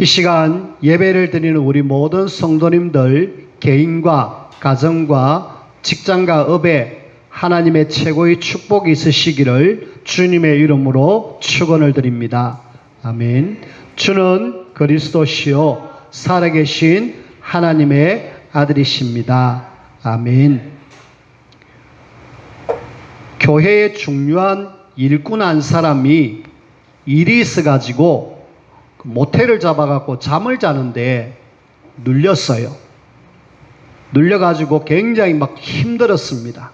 이 시간 예배를 드리는 우리 모든 성도님들 개인과 가정과 직장과 업에 하나님의 최고의 축복이 있으시기를 주님의 이름으로 축원을 드립니다. 아멘. 주는 그리스도시요 살아계신 하나님의 아들이십니다. 아멘. 교회의 중요한 일꾼 한 사람이 일이 있어가지고 모텔을 잡아갖고 잠을 자는데 눌렸어요. 눌려가지고 굉장히 막 힘들었습니다.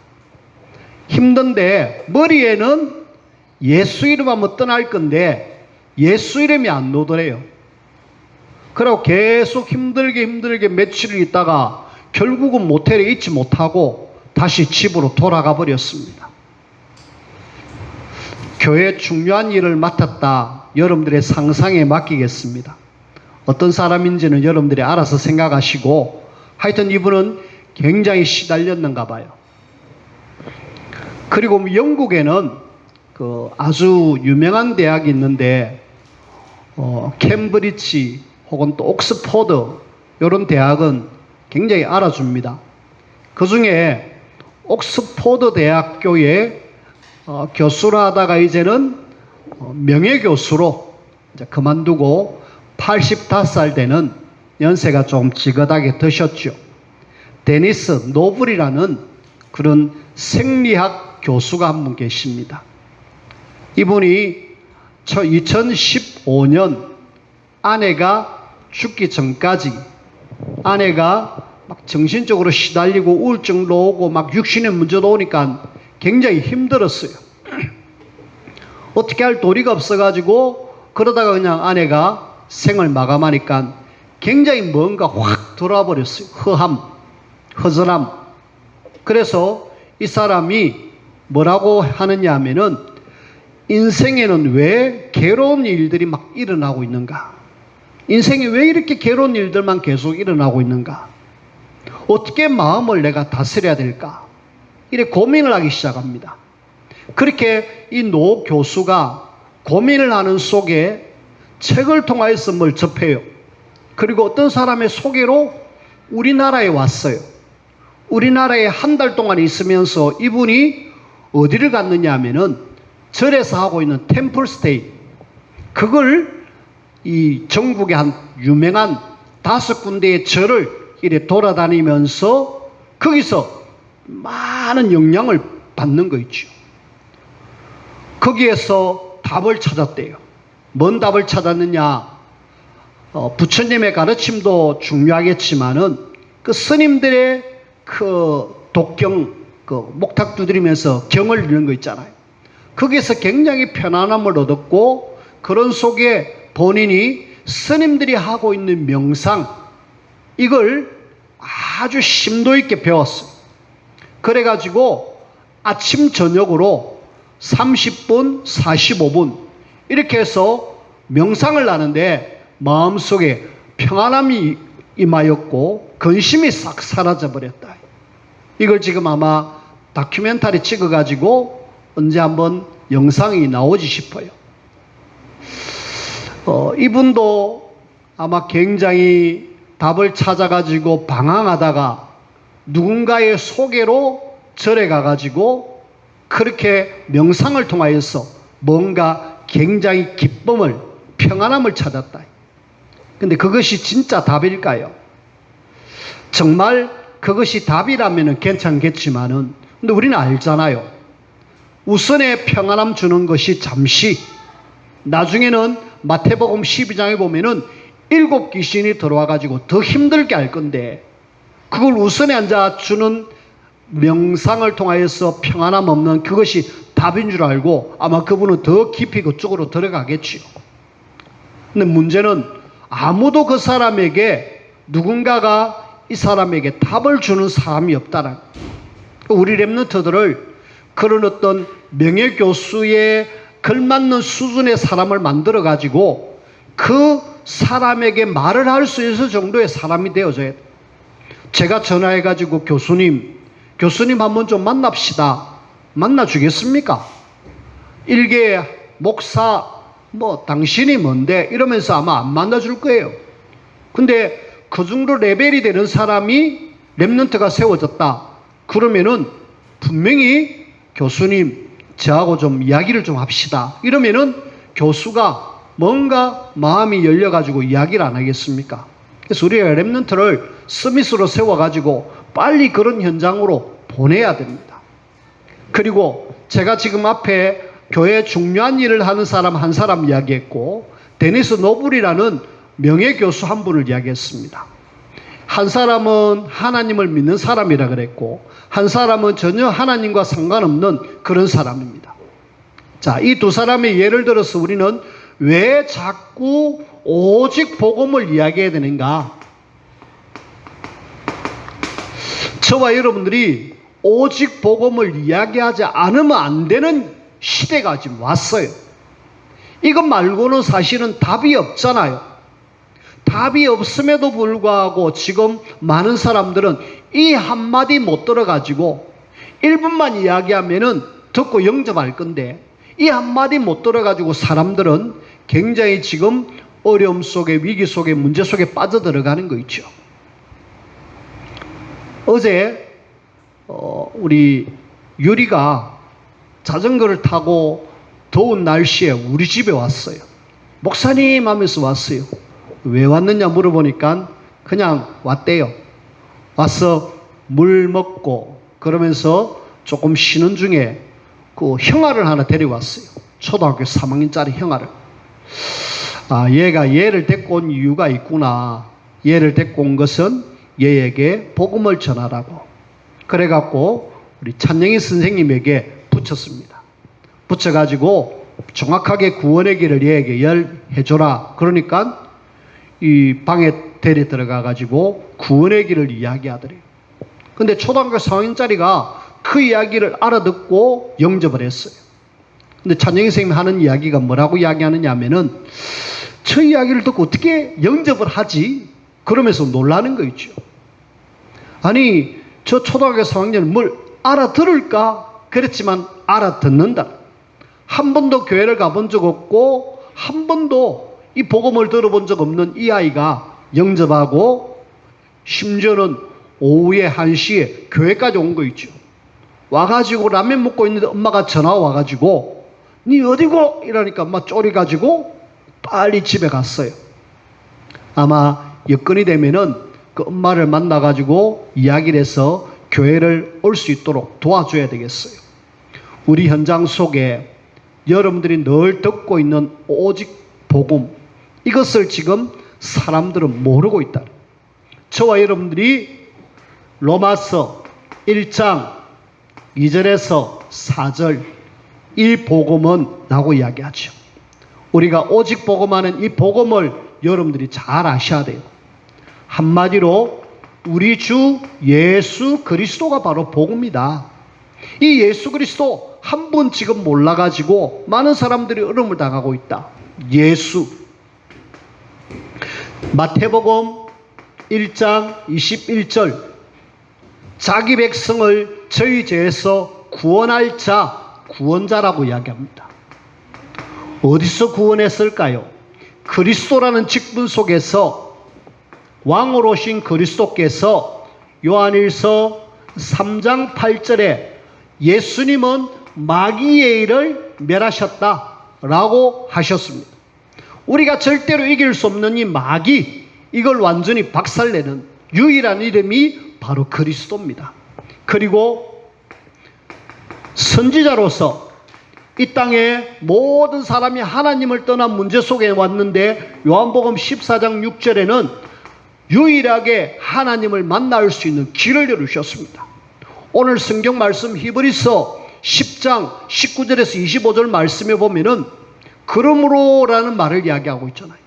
힘든데 머리에는 예수 이름 하면 떠날 건데 예수 이름이 안 나오더래요. 그리고 계속 힘들게 며칠을 있다가 결국은 모텔에 있지 못하고 다시 집으로 돌아가 버렸습니다. 교회 중요한 일을 맡았다. 여러분들의 상상에 맡기겠습니다. 어떤 사람인지는 여러분들이 알아서 생각하시고, 하여튼 이분은 굉장히 시달렸는가 봐요. 그리고 영국에는 아주 유명한 대학이 있는데 캠브리지 혹은 또 옥스퍼드 이런 대학은 굉장히 알아줍니다. 그 중에 옥스퍼드 대학교에 교수를 하다가 이제는 명예교수로 이제 그만두고 85살 되는 연세가 좀 지긋하게 드셨죠. 데니스 노블이라는 그런 생리학 교수가 한 분 계십니다. 이분이 2015년 아내가 죽기 전까지 아내가 막 정신적으로 시달리고 우울증도 오고 막 육신의 문제도 오니까 굉장히 힘들었어요. 어떻게 할 도리가 없어가지고 그러다가 그냥 아내가 생을 마감하니까 굉장히 뭔가 확 돌아와 버렸어요. 허전함. 그래서 이 사람이 뭐라고 하느냐 하면은 인생에는 왜 괴로운 일들이 막 일어나고 있는가? 인생에 왜 이렇게 괴로운 일들만 계속 일어나고 있는가? 어떻게 마음을 내가 다스려야 될까? 이렇게 고민을 하기 시작합니다. 그렇게 이 노 교수가 고민을 하는 속에 책을 통하여서 뭘 접해요. 그리고 어떤 사람의 소개로 우리나라에 왔어요. 우리나라에 한 달 동안 있으면서 이분이 어디를 갔느냐 하면은 절에서 하고 있는 템플스테이, 그걸 이 전국의 한 유명한 5군데의 절을 이렇게 돌아다니면서 거기서 많은 영향을 받는 거 있죠. 거기에서 답을 찾았대요. 뭔 답을 찾았느냐? 부처님의 가르침도 중요하겠지만은 그 스님들의 그 독경, 목탁 두드리면서 경을 읽는 거 있잖아요. 거기에서 굉장히 편안함을 얻었고, 그런 속에 본인이 스님들이 하고 있는 명상, 이걸 아주 심도 있게 배웠어요. 그래가지고 아침 저녁으로 30분, 45분 이렇게 해서 명상을 하는데 마음속에 평안함이 임하였고 근심이 싹 사라져 버렸다. 이걸 지금 아마 다큐멘터리 찍어가지고 언제 한번 영상이 나오지 싶어요. 이분도 아마 굉장히 답을 찾아가지고 방황하다가 누군가의 소개로 절에 가가지고 그렇게 명상을 통하여서 뭔가 굉장히 기쁨을, 평안함을 찾았다. 근데 그것이 진짜 답일까요? 정말 그것이 답이라면 괜찮겠지만은, 근데 우리는 알잖아요. 우선에 평안함 주는 것이 잠시, 나중에는 마태복음 12장에 보면은 7 귀신이 들어와가지고 더 힘들게 할 건데, 그걸 우선에 앉아 주는 명상을 통하여서 평안함 없는 그것이 답인 줄 알고 아마 그분은 더 깊이 그쪽으로 들어가겠지요. 근데 문제는 아무도 그 사람에게, 누군가가 이 사람에게 답을 주는 사람이 없다는, 우리 랩런트들을 그런 어떤 명예교수에 걸맞는 수준의 사람을 만들어 가지고 그 사람에게 말을 할 수 있을 정도의 사람이 되어져야 돼요. 제가 전화해 가지고 교수님 한번 좀 만납시다. 만나 주겠습니까? 일개 목사 뭐 당신이 뭔데 이러면서 아마 안 만나줄 거예요. 근데 그 정도 레벨이 되는 사람이 렘넌트가 세워졌다. 그러면은 분명히 교수님 저하고 좀 이야기를 좀 합시다. 이러면은 교수가 뭔가 마음이 열려가지고 이야기를 안 하겠습니까? 그래서 우리가 렘넌트를 서밋으로 세워가지고 빨리 그런 현장으로 보내야 됩니다. 그리고 제가 지금 앞에 교회 중요한 일을 하는 사람 한 사람 이야기했고, 데니스 노블이라는 명예교수 한 분을 이야기했습니다. 한 사람은 하나님을 믿는 사람이라 그랬고, 한 사람은 전혀 하나님과 상관없는 그런 사람입니다. 자, 이 두 사람의 예를 들어서 우리는 왜 자꾸 오직 복음을 이야기해야 되는가? 저와 여러분들이 오직 복음을 이야기하지 않으면 안 되는 시대가 지금 왔어요. 이것 말고는 사실은 답이 없잖아요. 답이 없음에도 불구하고 지금 많은 사람들은 이 한마디 못 들어가지고 1분만 이야기하면은 듣고 영접할 건데, 이 한마디 못 들어가지고 사람들은 굉장히 지금 어려움 속에, 위기 속에, 문제 속에 빠져들어가는 거 있죠. 어제 우리 유리가 자전거를 타고 더운 날씨에 우리 집에 왔어요. 목사님 하면서 왔어요. 왜 왔느냐 물어보니까 그냥 왔대요. 와서 물 먹고 그러면서 조금 쉬는 중에 그 형아를 하나 데려왔어요. 초등학교 3학년짜리 형아를. 아, 얘가 얘를 데리고 온 이유가 있구나. 얘를 데리고 온 것은 얘에게 복음을 전하라고. 그래갖고 우리 찬영이 선생님에게 붙였습니다. 붙여가지고 정확하게 구원의 길을 얘에게 해줘라. 그러니까 이 방에 데려 들어가가지고 구원의 길을 이야기하더래요. 근데 초등학교 4학년짜리가 그 이야기를 알아듣고 영접을 했어요. 근데 찬영이 선생님이 하는 이야기가 뭐라고 이야기하느냐 하면은, 저 이야기를 듣고 어떻게 영접을 하지? 그러면서 놀라는 거 있죠. 아니, 저 초등학교 3학년은 뭘 알아들을까? 그랬지만 알아듣는다. 한 번도 교회를 가본 적 없고 한 번도 이 복음을 들어본 적 없는 이 아이가 영접하고, 심지어는 오후에 1시에 교회까지 온 거 있죠. 와가지고 라면 먹고 있는데 엄마가 전화 와가지고 니 어디고? 이러니까 엄마 쫄이가지고 빨리 집에 갔어요. 아마 여건이 되면은 그 엄마를 만나가지고 이야기를 해서 교회를 올 수 있도록 도와줘야 되겠어요. 우리 현장 속에 여러분들이 늘 듣고 있는 오직 복음, 이것을 지금 사람들은 모르고 있다. 저와 여러분들이 로마서 1장 2절에서 4절, 이 복음은 라고 이야기하죠. 우리가 오직 복음하는 이 복음을 여러분들이 잘 아셔야 돼요. 한마디로 우리 주 예수 그리스도가 바로 복음이다. 이 예수 그리스도 한 분 지금 몰라가지고 많은 사람들이 어려움을 당하고 있다. 예수. 마태복음 1장 21절, 자기 백성을 저희 죄에서 구원할 자, 구원자라고 이야기합니다. 어디서 구원했을까요? 그리스도라는 직분 속에서 왕으로 오신 그리스도께서 요한일서 3장 8절에 예수님은 마귀의 일을 멸하셨다라고 하셨습니다. 우리가 절대로 이길 수 없는 이 마귀, 이걸 완전히 박살내는 유일한 이름이 바로 그리스도입니다. 그리고 선지자로서 이 땅에 모든 사람이 하나님을 떠난 문제 속에 왔는데, 요한복음 14장 6절에는 유일하게 하나님을 만날 수 있는 길을 열으셨습니다. 오늘 성경 말씀 히브리서 10장 19절에서 25절 말씀에 보면은 그러므로라는 말을 이야기하고 있잖아요.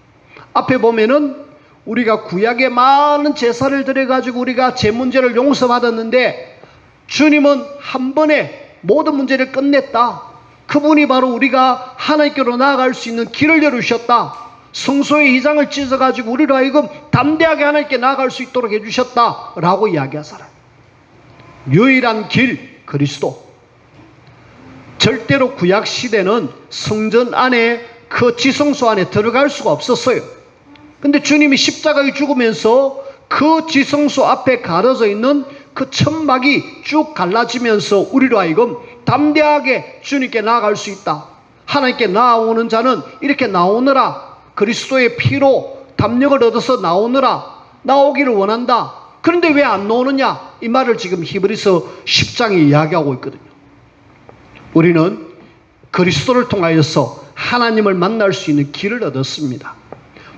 앞에 보면은 우리가 구약에 많은 제사를 드려가지고 우리가 제 문제를 용서받았는데, 주님은 한 번에 모든 문제를 끝냈다. 그분이 바로 우리가 하나님께로 나아갈 수 있는 길을 열으셨다. 성소의 휘장을 찢어가지고 우리로 하여금 담대하게 하나님께 나아갈 수 있도록 해주셨다라고 이야기하잖아요. 유일한 길, 그리스도. 절대로 구약 시대는 성전 안에 그 지성소 안에 들어갈 수가 없었어요. 근데 주님이 십자가에 죽으면서 그 지성소 앞에 가려져 있는 그 천막이 쭉 갈라지면서 우리로 하여금 담대하게 주님께 나아갈 수 있다. 하나님께 나아오는 자는 이렇게 나오느라, 그리스도의 피로 담력을 얻어서 나오느라, 나오기를 원한다. 그런데 왜 안 나오느냐? 이 말을 지금 히브리서 10장에 이야기하고 있거든요. 우리는 그리스도를 통하여서 하나님을 만날 수 있는 길을 얻었습니다.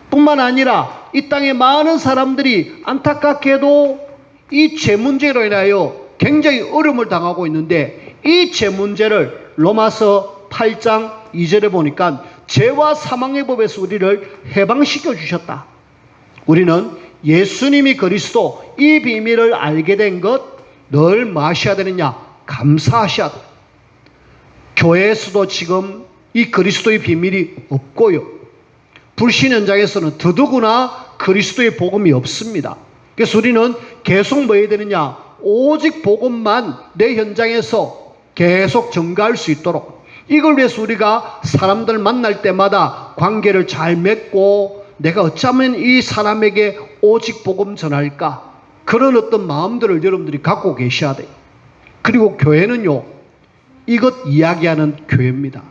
뿐만 아니라 이 땅에 많은 사람들이 안타깝게도 이 죄 문제로 인하여 굉장히 어려움을 당하고 있는데, 이 죄 문제를 로마서 8장 2절에 보니까 죄와 사망의 법에서 우리를 해방시켜 주셨다. 우리는 예수님이 그리스도, 이 비밀을 알게 된 것 늘 마셔야 되느냐? 감사하셔야 돼. 교회에서도 지금 이 그리스도의 비밀이 없고요, 불신 현장에서는 더더구나 그리스도의 복음이 없습니다. 그래서 우리는 계속 뭐 해야 되느냐? 오직 복음만 내 현장에서 계속 전가할 수 있도록, 이걸 위해서 우리가 사람들 만날 때마다 관계를 잘 맺고, 내가 어쩌면 이 사람에게 오직 복음 전할까, 그런 어떤 마음들을 여러분들이 갖고 계셔야 돼요. 그리고 교회는요, 이것 이야기하는 교회입니다.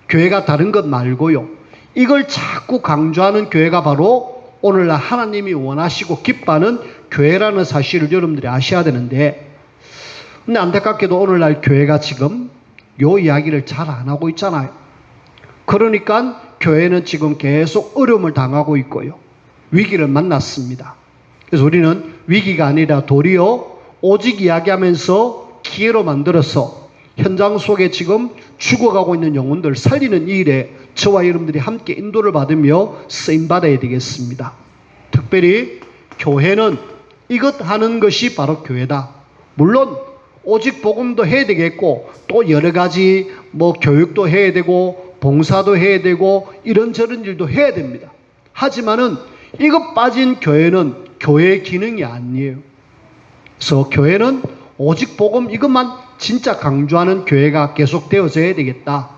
교회가 다른 것 말고요, 이걸 자꾸 강조하는 교회가 바로 오늘날 하나님이 원하시고 기뻐하는 교회라는 사실을 여러분들이 아셔야 되는데, 근데 안타깝게도 오늘날 교회가 지금 요 이야기를 잘 안 하고 있잖아요. 그러니까 교회는 지금 계속 어려움을 당하고 있고요, 위기를 만났습니다. 그래서 우리는 위기가 아니라 도리어 오직 이야기하면서 기회로 만들어서 현장 속에 지금 죽어가고 있는 영혼들 살리는 이 일에 저와 여러분들이 함께 인도를 받으며 쓰임받아야 되겠습니다. 특별히 교회는 이것 하는 것이 바로 교회다. 물론 오직 복음도 해야 되겠고, 또 여러 가지 교육도 해야 되고, 봉사도 해야 되고, 이런저런 일도 해야 됩니다. 하지만은 이것 빠진 교회는 교회의 기능이 아니에요. 그래서 교회는 오직 복음 이것만 진짜 강조하는 교회가 계속 되어져야 되겠다.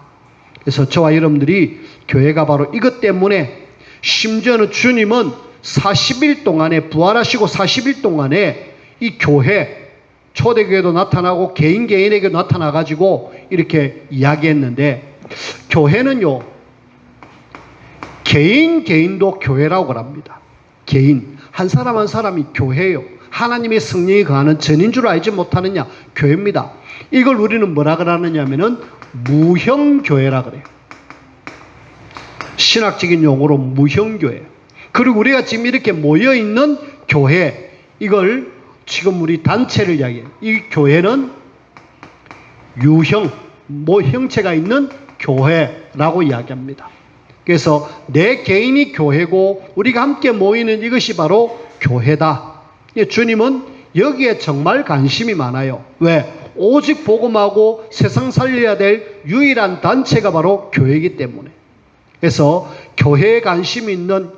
그래서 저와 여러분들이 교회가 바로 이것 때문에, 심지어는 주님은 40일 동안에, 부활하시고 40일 동안에 이 교회, 초대교회도 나타나고 개인에게 나타나가지고 이렇게 이야기했는데, 교회는요, 개인도 교회라고 합니다. 개인, 한 사람 한 사람이 교회예요. 하나님의 성령이 거하는 전인 줄 알지 못하느냐? 교회입니다. 이걸 우리는 뭐라 그러느냐 하면은 무형교회라 그래요. 신학적인 용어로 무형교회. 그리고 우리가 지금 이렇게 모여있는 교회, 이걸 지금 우리 단체를 이야기해요. 이 교회는 유형, 형체가 있는 교회라고 이야기합니다. 그래서 내 개인이 교회고 우리가 함께 모이는 이것이 바로 교회다. 주님은 여기에 정말 관심이 많아요. 왜? 오직 복음하고 세상 살려야 될 유일한 단체가 바로 교회이기 때문에. 그래서 교회에 관심이 있는,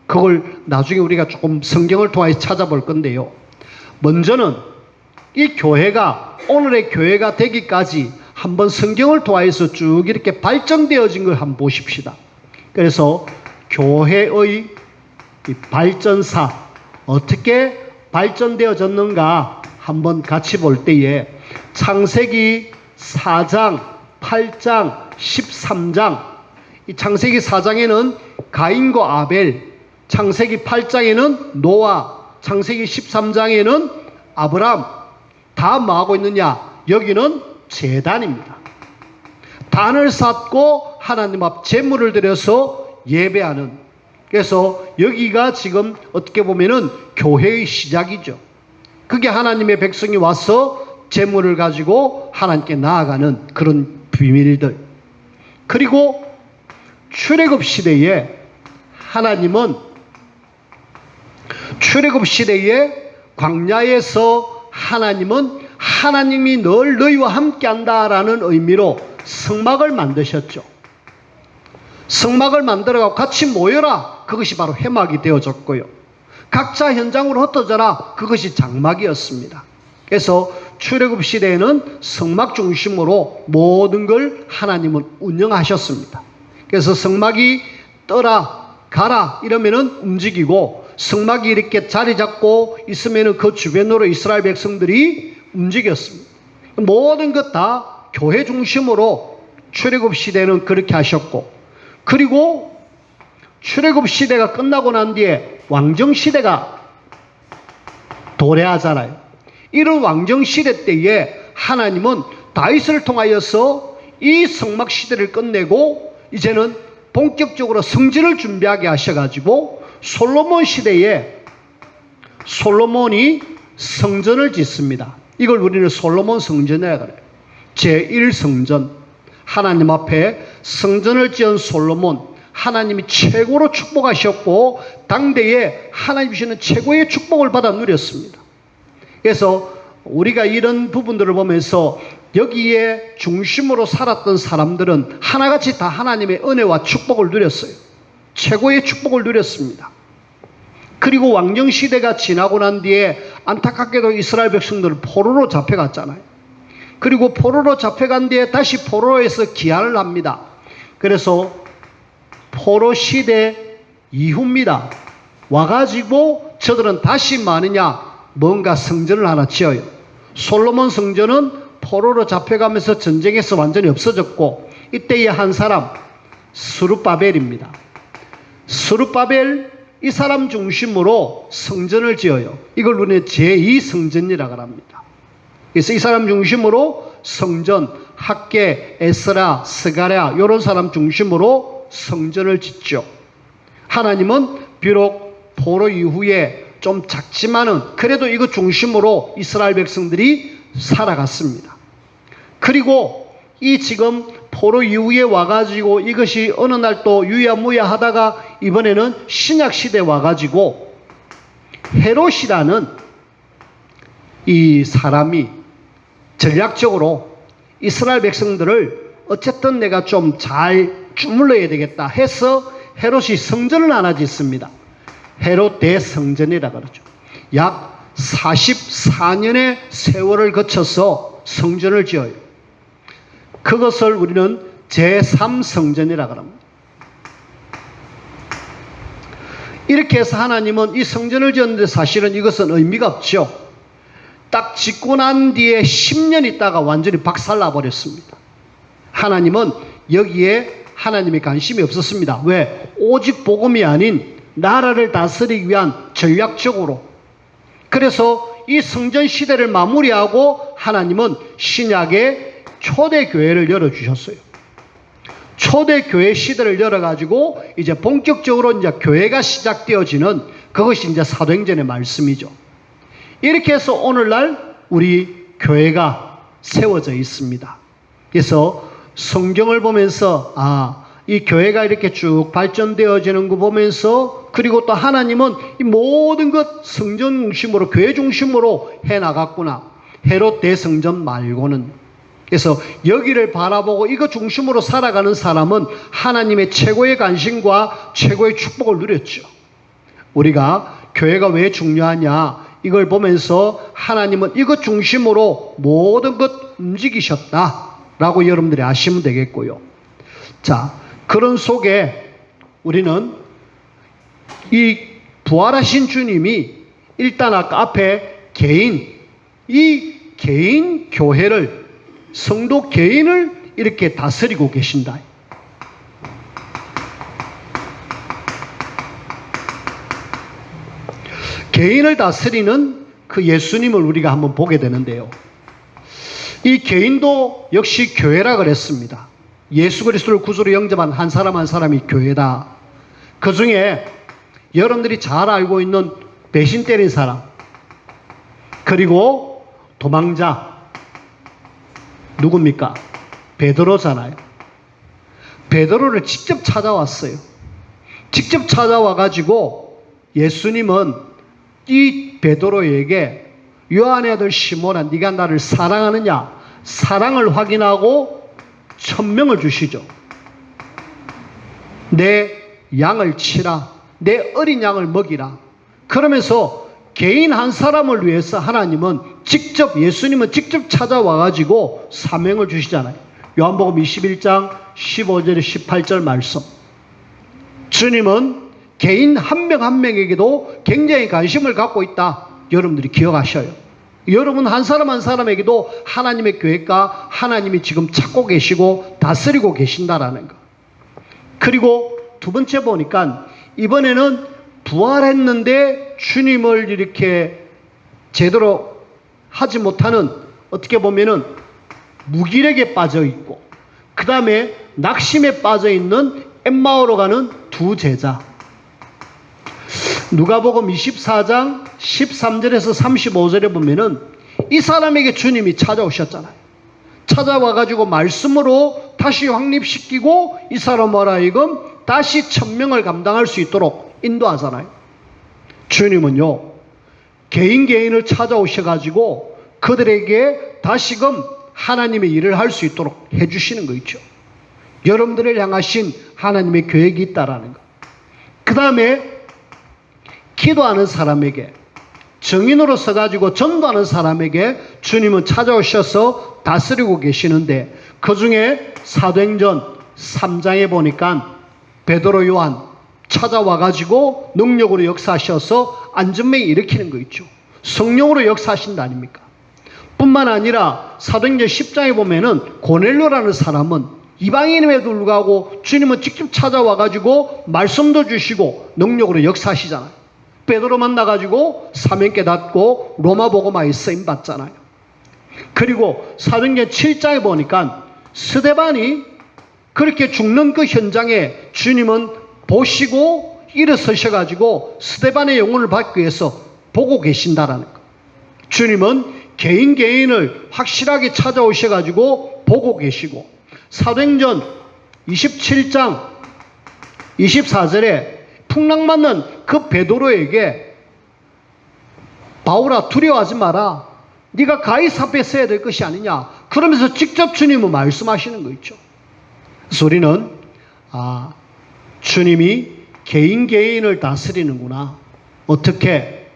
그걸 나중에 우리가 조금 성경을 통해 찾아볼 건데요, 먼저는 이 교회가 오늘의 교회가 되기까지 한번 성경을 통해서 쭉 이렇게 발전되어진 걸 한번 보십시다. 그래서 교회의 발전사, 어떻게 발전되어졌는가 한번 같이 볼 때에, 창세기 4장, 8장, 13장, 이 창세기 4장에는 가인과 아벨, 창세기 8장에는 노아, 창세기 13장에는 아브람, 다 뭐하고 있느냐? 여기는 제단입니다. 단을 쌓고 하나님 앞 제물을 드려서 예배하는, 그래서 여기가 지금 어떻게 보면은 교회의 시작이죠. 그게 하나님의 백성이 와서 제물을 가지고 하나님께 나아가는 그런 비밀들. 그리고 출애굽 시대에 하나님은, 출애굽 시대에 광야에서 하나님은 하나님이 늘 너희와 함께 한다라는 의미로 성막을 만드셨죠. 성막을 만들어가고 같이 모여라, 그것이 바로 회막이 되어졌고요, 각자 현장으로 흩어져라, 그것이 장막이었습니다. 그래서 출애굽 시대에는 성막 중심으로 모든 걸 하나님은 운영하셨습니다. 그래서 성막이 떠라 가라 이러면은 움직이고, 성막이 이렇게 자리 잡고 있으면은 그 주변으로 이스라엘 백성들이 움직였습니다. 모든 것 다 교회 중심으로 출애굽 시대는 그렇게 하셨고, 그리고 출애굽 시대가 끝나고 난 뒤에 왕정 시대가 도래하잖아요. 이런 왕정 시대 때에 하나님은 다윗을 통하여서 이 성막 시대를 끝내고 이제는 본격적으로 성전을 준비하게 하셔가지고 솔로몬 시대에 솔로몬이 성전을 짓습니다. 이걸 우리는 솔로몬 성전이라고 그래요. 제1성전. 하나님 앞에 성전을 지은 솔로몬, 하나님이 최고로 축복하셨고 당대에 하나님 주시는 최고의 축복을 받아 누렸습니다. 그래서 우리가 이런 부분들을 보면서 여기에 중심으로 살았던 사람들은 하나같이 다 하나님의 은혜와 축복을 누렸어요. 최고의 축복을 누렸습니다. 그리고 왕정시대가 지나고 난 뒤에 안타깝게도 이스라엘 백성들은 포로로 잡혀갔잖아요. 그리고 포로로 잡혀간 뒤에 다시 포로에서 기한을 합니다. 그래서 포로 시대 이후입니다. 와가지고 저들은 다시 마느냐, 뭔가 성전을 하나 지어요. 솔로몬 성전은 포로로 잡혀가면서 전쟁에서 완전히 없어졌고, 이때의 한 사람 스룹바벨입니다. 스룹바벨, 이 사람 중심으로 성전을 지어요. 이걸 우리는 제2성전이라고 합니다. 그래서 이 사람 중심으로 성전, 학계, 에스라, 스가랴 이런 사람 중심으로 성전을 짓죠. 하나님은 비록 포로 이후에 좀 작지만은 그래도 이거 중심으로 이스라엘 백성들이 살아갔습니다. 그리고 이 지금 포로 이후에 와가지고 이것이 어느 날 또 유야무야 하다가 이번에는 신약 시대에 와가지고 헤롯이라는 이 사람이 전략적으로 이스라엘 백성들을 어쨌든 내가 좀 잘 주물러야 되겠다 해서 헤롯이 성전을 하나 짓습니다. 헤롯 대성전이라고 그러죠. 약 44년의 세월을 거쳐서 성전을 지어요. 그것을 우리는 제3성전이라고 합니다. 이렇게 해서 하나님은 이 성전을 지었는데 사실은 이것은 의미가 없죠. 딱 짓고 난 뒤에 10년 있다가 완전히 박살나 버렸습니다. 하나님은 여기에 하나님의 관심이 없었습니다. 왜? 오직 복음이 아닌 나라를 다스리기 위한 전략적으로. 그래서 이 성전 시대를 마무리하고 하나님은 신약의 초대교회를 열어주셨어요. 초대교회 시대를 열어가지고 이제 본격적으로 이제 교회가 시작되어지는 그것이 이제 사도행전의 말씀이죠. 이렇게 해서 오늘날 우리 교회가 세워져 있습니다. 그래서 성경을 보면서 이 교회가 이렇게 쭉 발전되어지는 거 보면서, 그리고 또 하나님은 이 모든 것 성전 중심으로 교회 중심으로 해나갔구나. 헤롯 대성전 말고는. 그래서 여기를 바라보고 이거 중심으로 살아가는 사람은 하나님의 최고의 관심과 최고의 축복을 누렸죠. 우리가 교회가 왜 중요하냐 이걸 보면서 하나님은 이것 중심으로 모든 것 움직이셨다라고 여러분들이 아시면 되겠고요. 자, 그런 속에 우리는 이 부활하신 주님이 일단 아까 앞에 이 개인 교회를, 성도 개인을 이렇게 다스리고 계신다. 개인을 다스리는 그 예수님을 우리가 한번 보게 되는데요. 이 개인도 역시 교회라 그랬습니다. 예수 그리스도를 구주로 영접한 한 사람 한 사람이 교회다. 그 중에 여러분들이 잘 알고 있는 배신 때린 사람, 그리고 도망자 누굽니까? 베드로잖아요. 베드로를 직접 찾아왔어요. 직접 찾아와가지고 예수님은 이 베드로에게 요한의 아들 시몬아 네가 나를 사랑하느냐, 사랑을 확인하고 천명을 주시죠. 내 양을 치라, 내 어린 양을 먹이라. 그러면서 개인 한 사람을 위해서 하나님은 예수님은 직접 찾아와가지고 사명을 주시잖아요. 요한복음 21장 15절에 18절 말씀. 주님은 개인 한 명 한 명에게도 굉장히 관심을 갖고 있다. 여러분들이 기억하셔요. 여러분 한 사람 한 사람에게도 하나님의 계획과 하나님이 지금 찾고 계시고 다스리고 계신다라는 거. 그리고 두 번째 보니까 이번에는 부활했는데 주님을 이렇게 제대로 하지 못하는, 어떻게 보면은 무기력에 빠져 있고, 그 다음에 낙심에 빠져 있는 엠마오로 가는 두 제자. 누가복음 24장 13절에서 35절에 보면은 이 사람에게 주님이 찾아오셨잖아요. 찾아와가지고 말씀으로 다시 확립시키고 이 사람으로 하여금 다시 천명을 감당할 수 있도록 인도하잖아요. 주님은요, 개인을 찾아오셔가지고 그들에게 다시금 하나님의 일을 할 수 있도록 해주시는 거 있죠. 여러분들을 향하신 하나님의 계획이 있다라는 거. 그 다음에 기도하는 사람에게, 정인으로 서가지고 전도하는 사람에게 주님은 찾아오셔서 다스리고 계시는데, 그 중에 사도행전 3장에 보니까 베드로 요한 찾아와가지고 능력으로 역사하셔서 안전맹이 일으키는 거 있죠. 성령으로 역사하신다 아닙니까? 뿐만 아니라 사도행전 10장에 보면은 고넬료라는 사람은 이방인임에도 불구하고 주님은 직접 찾아와가지고 말씀도 주시고 능력으로 역사하시잖아요. 베드로 만나가지고 사명 깨닫고 로마 복음화에 쓰임 받잖아요. 그리고 사도행전 7장에 보니까 스데반이 그렇게 죽는 그 현장에 주님은 보시고 일어서셔가지고 스데반의 영혼을 받기 위해서 보고 계신다라는 거. 주님은 개인을 확실하게 찾아오셔가지고 보고 계시고, 사도행전 27장 24절에 풍랑맞는 그 베드로에게 바울아 두려워하지 마라. 네가 가이사 앞에 서야 될 것이 아니냐. 그러면서 직접 주님은 말씀하시는 거 있죠. 그래서 우리는 주님이 개인을 다스리는구나. 어떻게?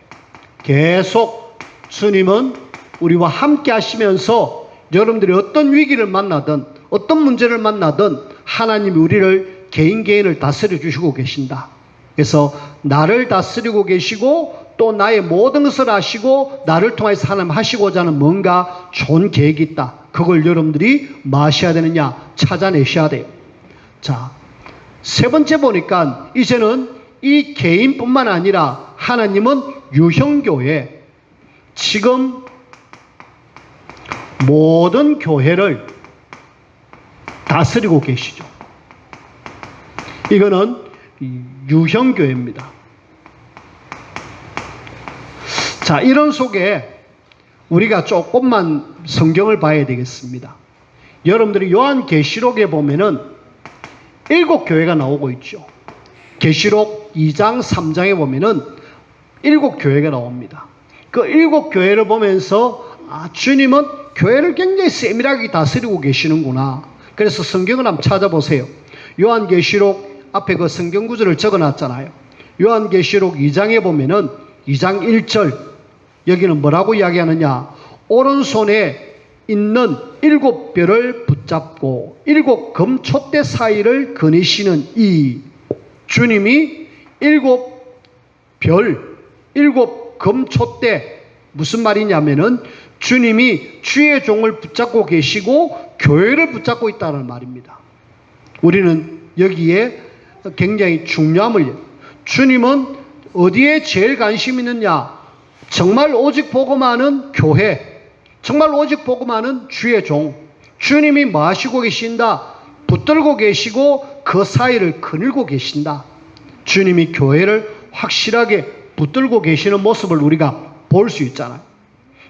계속 주님은 우리와 함께 하시면서 여러분들이 어떤 위기를 만나든 어떤 문제를 만나든 하나님이 우리를 개인을 다스려 주시고 계신다. 그래서 나를 다스리고 계시고 또 나의 모든 것을 아시고 나를 통해서 하나님 하시고자 하는 뭔가 좋은 계획이 있다. 그걸 여러분들이 마셔야 되느냐? 찾아내셔야 돼요. 자, 세 번째 보니까 이제는 이 개인뿐만 아니라 하나님은 유형교회, 지금 모든 교회를 다스리고 계시죠. 이거는 유형교회입니다. 자, 이런 속에 우리가 조금만 성경을 봐야 되겠습니다. 여러분들이 요한계시록에 보면은 7교회가 나오고 있죠. 계시록 2장 3장에 보면은 7교회가 나옵니다. 그 7교회를 보면서 주님은 교회를 굉장히 세밀하게 다스리고 계시는구나. 그래서 성경을 한번 찾아보세요. 요한계시록 앞에 그 성경 구절을 적어놨잖아요. 요한계시록 2장에 보면은 2장 1절, 여기는 뭐라고 이야기하느냐? 오른손에 있는 7별을 붙잡고 7 금촛대 사이를 거니시는 이 주님이 7별, 7 금촛대, 무슨 말이냐면은 주님이 주의 종을 붙잡고 계시고 교회를 붙잡고 있다는 말입니다. 우리는 여기에 굉장히 중요함을, 주님은 어디에 제일 관심 있느냐? 정말 오직 복음하는 교회, 정말 오직 복음하는 주의 종, 주님이 뭐 하시고 계신다? 붙들고 계시고 그 사이를 거닐고 계신다. 주님이 교회를 확실하게 붙들고 계시는 모습을 우리가 볼 수 있잖아요.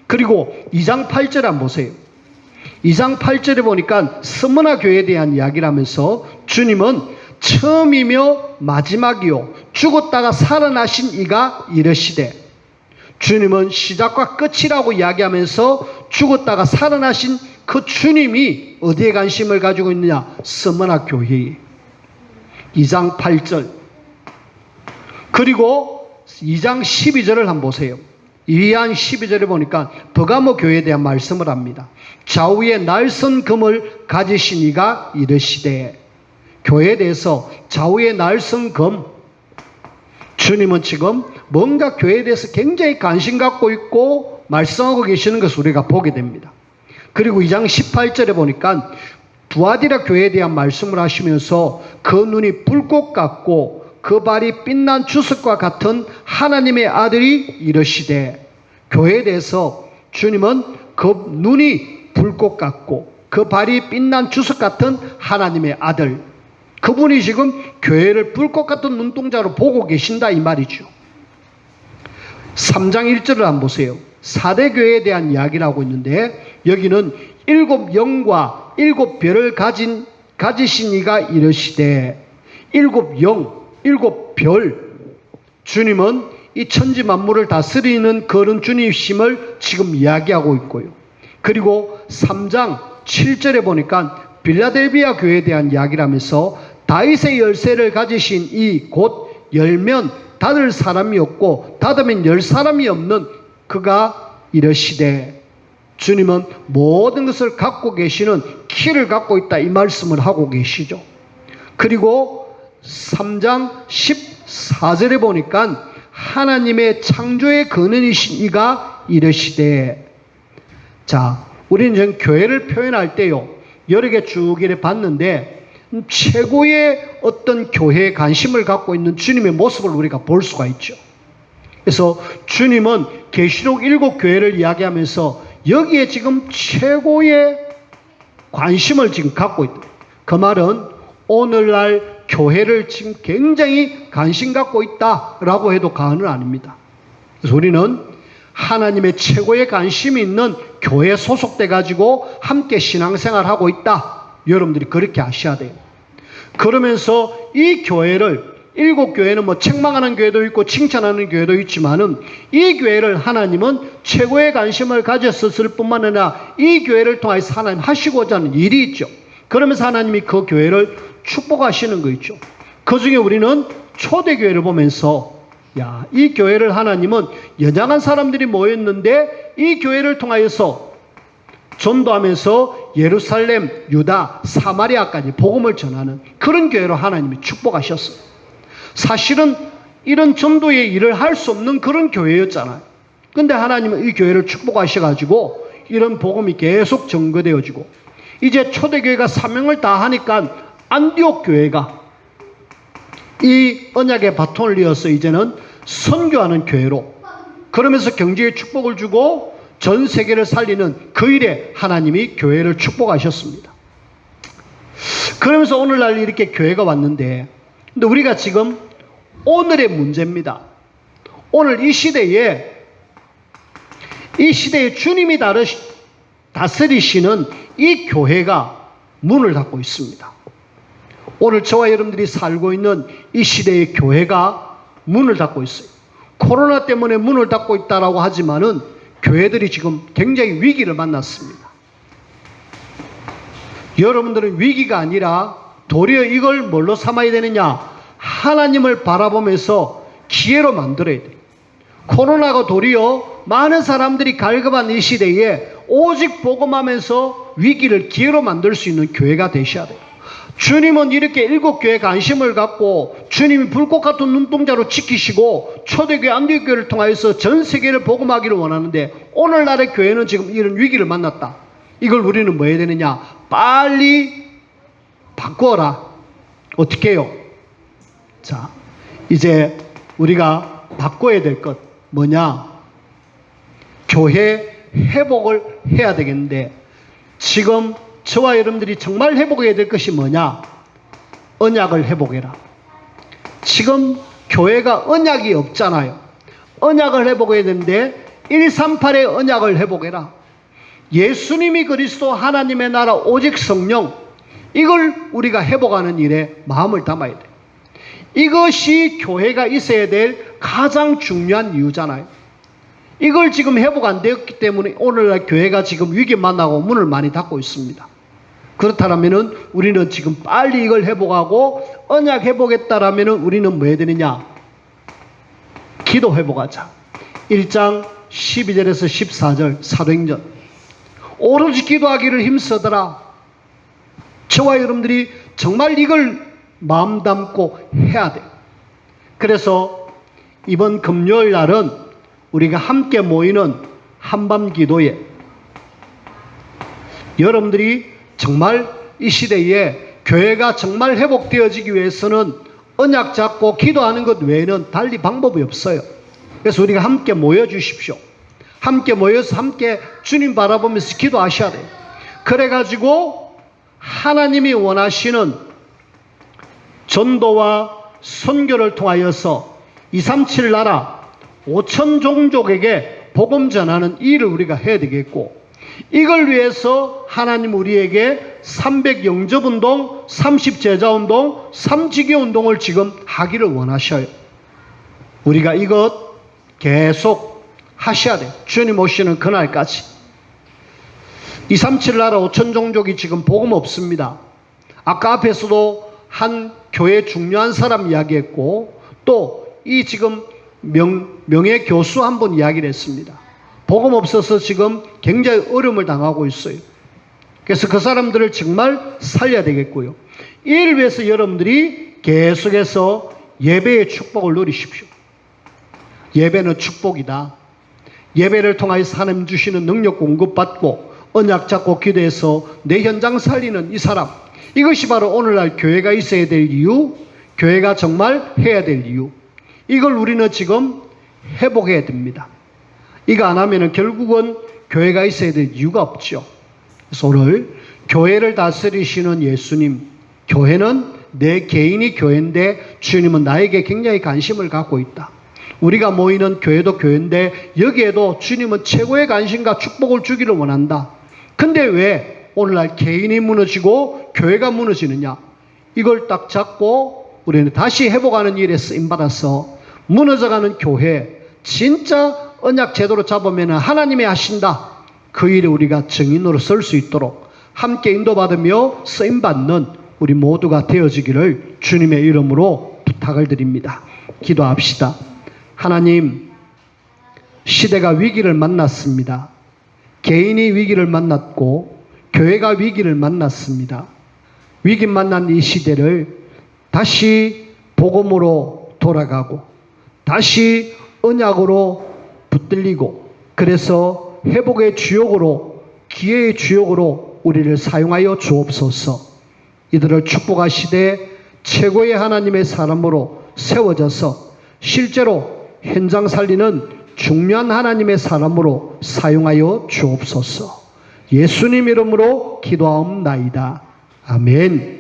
그리고 2장 8절 한번 보세요. 2장 8절에 보니까 스무나 교회에 대한 이야기를 하면서 주님은 처음이며 마지막이요 죽었다가 살아나신 이가 이르시되, 주님은 시작과 끝이라고 이야기하면서 죽었다가 살아나신 그 주님이 어디에 관심을 가지고 있느냐? 스무나 교회에. 2장 8절. 그리고 2장 12절을 한번 보세요. 이한 12절에 보니까 버가모 교회에 대한 말씀을 합니다. 좌우에 날선 금을 가지신 이가 이르시되, 교회에 대해서 좌우에 날선 금, 주님은 지금 뭔가 교회에 대해서 굉장히 관심 갖고 있고 말씀하고 계시는 것을 우리가 보게 됩니다. 그리고 2장 18절에 보니까 두아디라 교회에 대한 말씀을 하시면서 그 눈이 불꽃 같고 그 발이 빛난 주석과 같은 하나님의 아들이 이르시되, 교회에 대해서 주님은 그 눈이 불꽃 같고 그 발이 빛난 주석 같은 하나님의 아들, 그분이 지금 교회를 불꽃 같은 눈동자로 보고 계신다 이 말이죠. 3장 1절을 한번 보세요. 4대 교회에 대한 이야기를 하고 있는데, 여기는 7 영과 7 별을 가지신 이가 이르시되, 7 영, 7 별, 주님은 이 천지 만물을 다스리는 그런 주님이심을 지금 이야기하고 있고요. 그리고 3장 7절에 보니까 빌라델비아 교회에 대한 이야기를 하면서 다윗의 열쇠를 가지신 이 곧 열면 닫을 사람이 없고 닫으면 열 사람이 없는 그가 이르시되, 주님은 모든 것을 갖고 계시는 키를 갖고 있다 이 말씀을 하고 계시죠. 그리고 3장 14절에 보니까 하나님의 창조의 근원이신 이가 이르시되, 자, 우리는 지금 교회를 표현할 때요, 여러 개 쭉 이렇게 봤는데 최고의 어떤 교회에 관심을 갖고 있는 주님의 모습을 우리가 볼 수가 있죠. 그래서 주님은 계시록 7 교회를 이야기하면서 여기에 지금 최고의 관심을 지금 갖고 있다. 그 말은 오늘날 교회를 지금 굉장히 관심 갖고 있다라고 해도 과언은 아닙니다. 그래서 우리는 하나님의 최고의 관심이 있는 교회에 소속돼 가지고 함께 신앙생활하고 있다. 여러분들이 그렇게 아셔야 돼요. 그러면서 이 교회를, 7 교회는 뭐 책망하는 교회도 있고 칭찬하는 교회도 있지만은 이 교회를 하나님은 최고의 관심을 가졌을 뿐만 아니라 이 교회를 통해서 하나님 하시고자 하는 일이 있죠. 그러면서 하나님이 그 교회를 축복하시는 거 있죠. 그 중에 우리는 초대교회를 보면서, 야, 이 교회를 하나님은 연약한 사람들이 모였는데 이 교회를 통하여서 전도하면서 예루살렘, 유다, 사마리아까지 복음을 전하는 그런 교회로 하나님이 축복하셨어요. 사실은 이런 전도의 일을 할 수 없는 그런 교회였잖아요. 근데 하나님은 이 교회를 축복하셔가지고 이런 복음이 계속 전거되어지고, 이제 초대교회가 사명을 다 하니까 안디옥 교회가 이 언약의 바톤을 이어서 이제는 선교하는 교회로, 그러면서 경제의 축복을 주고 전 세계를 살리는 그 일에 하나님이 교회를 축복하셨습니다. 그러면서 오늘날 이렇게 교회가 왔는데, 근데 우리가 지금 오늘의 문제입니다. 오늘 이 시대에 주님이 다스리시는 이 교회가 문을 닫고 있습니다. 오늘 저와 여러분들이 살고 있는 이 시대의 교회가 문을 닫고 있어요. 코로나 때문에 문을 닫고 있다라고 하지만은 교회들이 지금 굉장히 위기를 만났습니다. 여러분들은 위기가 아니라 도리어 이걸 뭘로 삼아야 되느냐? 하나님을 바라보면서 기회로 만들어야 돼요. 코로나가 도리어 많은 사람들이 갈급한 이 시대에 오직 복음하면서 위기를 기회로 만들 수 있는 교회가 되셔야 돼요. 주님은 이렇게 7 교회에 관심을 갖고 주님이 불꽃 같은 눈동자로 지키시고 초대교회 안디옥교회를 통하여서 전 세계를 복음하기를 원하는데, 오늘날의 교회는 지금 이런 위기를 만났다. 이걸 우리는 뭐 해야 되느냐? 빨리 바꾸어라. 어떻게 해요? 자, 이제 우리가 바꿔야 될 것 뭐냐? 교회 회복을 해야 되겠는데, 지금 저와 여러분들이 정말 회복해야 될 것이 뭐냐? 언약을 회복해라. 지금 교회가 언약이 없잖아요. 언약을 회복해야 되는데 138의 언약을 회복해라. 예수님이 그리스도, 하나님의 나라, 오직 성령, 이걸 우리가 회복하는 일에 마음을 담아야 돼요. 이것이 교회가 있어야 될 가장 중요한 이유잖아요. 이걸 지금 회복 안 되었기 때문에 오늘날 교회가 지금 위기 만나고 문을 많이 닫고 있습니다. 그렇다면 우리는 지금 빨리 이걸 회복하고, 언약 회복했다라면 우리는 뭐 해야 되느냐? 기도 회복하자. 1장 12절에서 14절 사도행전. 오로지 기도하기를 힘쓰더라. 저와 여러분들이 정말 이걸 마음 담고 해야 돼. 그래서 이번 금요일 날은 우리가 함께 모이는 한밤 기도에 여러분들이 정말 이 시대에 교회가 정말 회복되어지기 위해서는 언약 잡고 기도하는 것 외에는 달리 방법이 없어요. 그래서 우리가 함께 모여 주십시오. 함께 모여서 함께 주님 바라보면서 기도하셔야 돼요. 그래가지고 하나님이 원하시는 전도와 선교를 통하여서 237 나라 5천 종족에게 복음 전하는 일을 우리가 해야 되겠고, 이걸 위해서 하나님 우리에게 300 영접운동, 30 제자운동, 3지교운동을 지금 하기를 원하셔요. 우리가 이것 계속 하셔야 돼요. 주님 오시는 그날까지. 237 나라 5천 종족이 지금 복음 없습니다. 아까 앞에서도 한 교회 중요한 사람 이야기했고, 또 이 지금 명예 교수 한 분 이야기를 했습니다. 복음 없어서 지금 굉장히 어려움을 당하고 있어요. 그래서 그 사람들을 정말 살려야 되겠고요. 이를 위해서 여러분들이 계속해서 예배의 축복을 누리십시오. 예배는 축복이다. 예배를 통하여서 하나님 주시는 능력 공급받고 언약 잡고 기도해서 내 현장 살리는 이 사람, 이것이 바로 오늘날 교회가 있어야 될 이유, 교회가 정말 해야 될 이유. 이걸 우리는 지금 회복해야 됩니다. 이거 안 하면 결국은 교회가 있어야 될 이유가 없죠. 그래서 오늘 교회를 다스리시는 예수님, 교회는 내 개인이 교회인데 주님은 나에게 굉장히 관심을 갖고 있다. 우리가 모이는 교회도 교회인데 여기에도 주님은 최고의 관심과 축복을 주기를 원한다. 근데 왜 오늘날 개인이 무너지고 교회가 무너지느냐? 이걸 딱 잡고 우리는 다시 회복하는 일에 쓰임받아서 무너져가는 교회, 진짜 언약 제대로 잡으면 하나님이 하신다. 그 일에 우리가 증인으로 설 수 있도록 함께 인도받으며 쓰임받는 우리 모두가 되어지기를 주님의 이름으로 부탁을 드립니다. 기도합시다. 하나님, 시대가 위기를 만났습니다. 개인이 위기를 만났고 교회가 위기를 만났습니다. 위기 만난 이 시대를 다시 복음으로 돌아가고 다시 언약으로 붙들리고, 그래서 회복의 주역으로, 기회의 주역으로 우리를 사용하여 주옵소서. 이들을 축복하시되 최고의 하나님의 사람으로 세워져서 실제로 현장 살리는 중요한 하나님의 사람으로 사용하여 주옵소서. 예수님 이름으로 기도하옵나이다. 아멘.